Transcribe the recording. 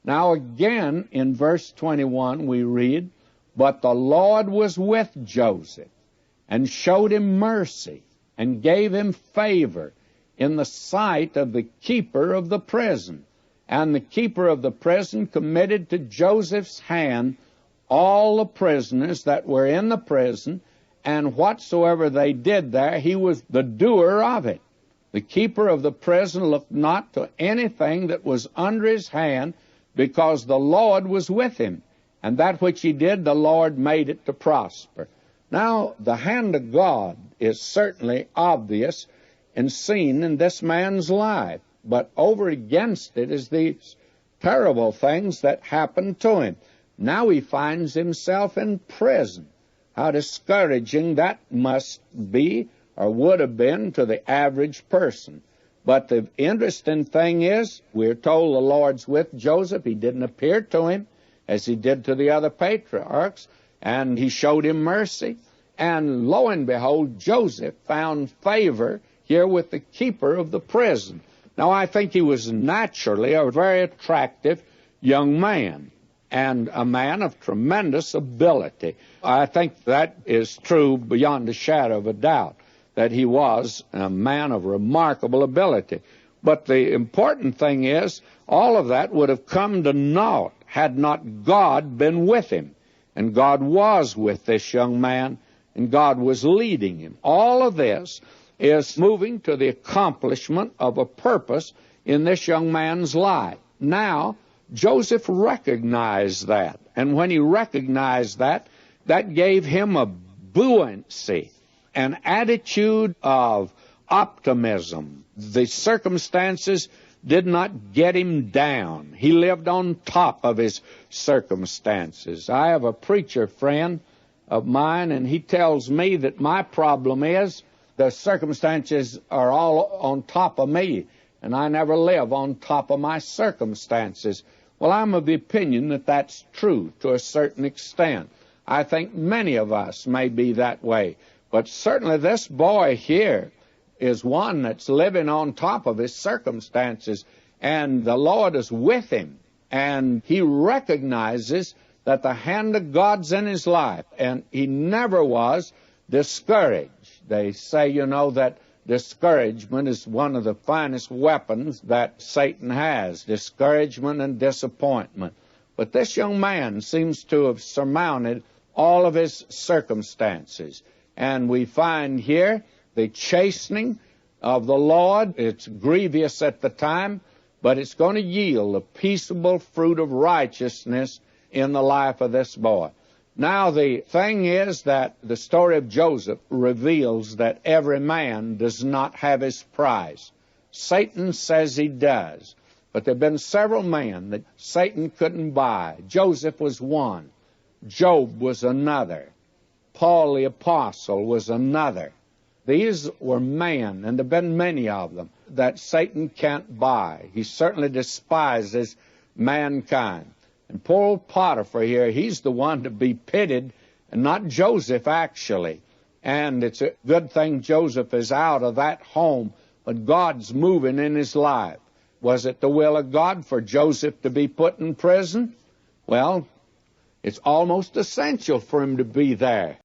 Now again, in verse 21, we read, "But the Lord was with Joseph, and showed him mercy, and gave him favor in the sight of the keeper of the prison. And the keeper of the prison committed to Joseph's hand all the prisoners that were in the prison, and whatsoever they did there, he was the doer of it. The keeper of the prison looked not to anything that was under his hand, because the Lord was with him, and that which he did, the Lord made it to prosper." Now, the hand of God is certainly obvious and seen in this man's life, but over against it is these terrible things that happened to him. Now he finds himself in prison. How discouraging that must be, or would have been, to the average person. But the interesting thing is, we're told the Lord's with Joseph. He didn't appear to him as he did to the other patriarchs, and he showed him mercy. And lo and behold, Joseph found favor here with the keeper of the prison. Now, I think he was naturally a very attractive young man, and a man of tremendous ability. I think that is true beyond a shadow of a doubt, that he was a man of remarkable ability. But the important thing is, all of that would have come to naught had not God been with him. And God was with this young man, and God was leading him. All of this is moving to the accomplishment of a purpose in this young man's life. Now, Joseph recognized that, and when he recognized that, that gave him a buoyancy, an attitude of optimism. The circumstances did not get him down. He lived on top of his circumstances. I have a preacher friend of mine, and he tells me that my problem is the circumstances are all on top of me, and I never live on top of my circumstances. Well, I'm of the opinion that that's true to a certain extent. I think many of us may be that way. But certainly this boy here is one that's living on top of his circumstances, and the Lord is with him, and he recognizes that the hand of God's in his life, and he never was discouraged. They say, you know, that discouragement is one of the finest weapons that Satan has, discouragement and disappointment. But this young man seems to have surmounted all of his circumstances. And we find here the chastening of the Lord. It's grievous at the time, but it's going to yield a peaceable fruit of righteousness in the life of this boy. Now, the thing is that the story of Joseph reveals that every man does not have his price. Satan says he does, but there have been several men that Satan couldn't buy. Joseph was one. Job was another. Paul the Apostle was another. These were men, and there have been many of them, that Satan can't buy. He certainly despises mankind. And poor old Potiphar here, he's the one to be pitied, and not Joseph, actually. And it's a good thing Joseph is out of that home, but God's moving in his life. Was it the will of God for Joseph to be put in prison? Well, it's almost essential for him to be there.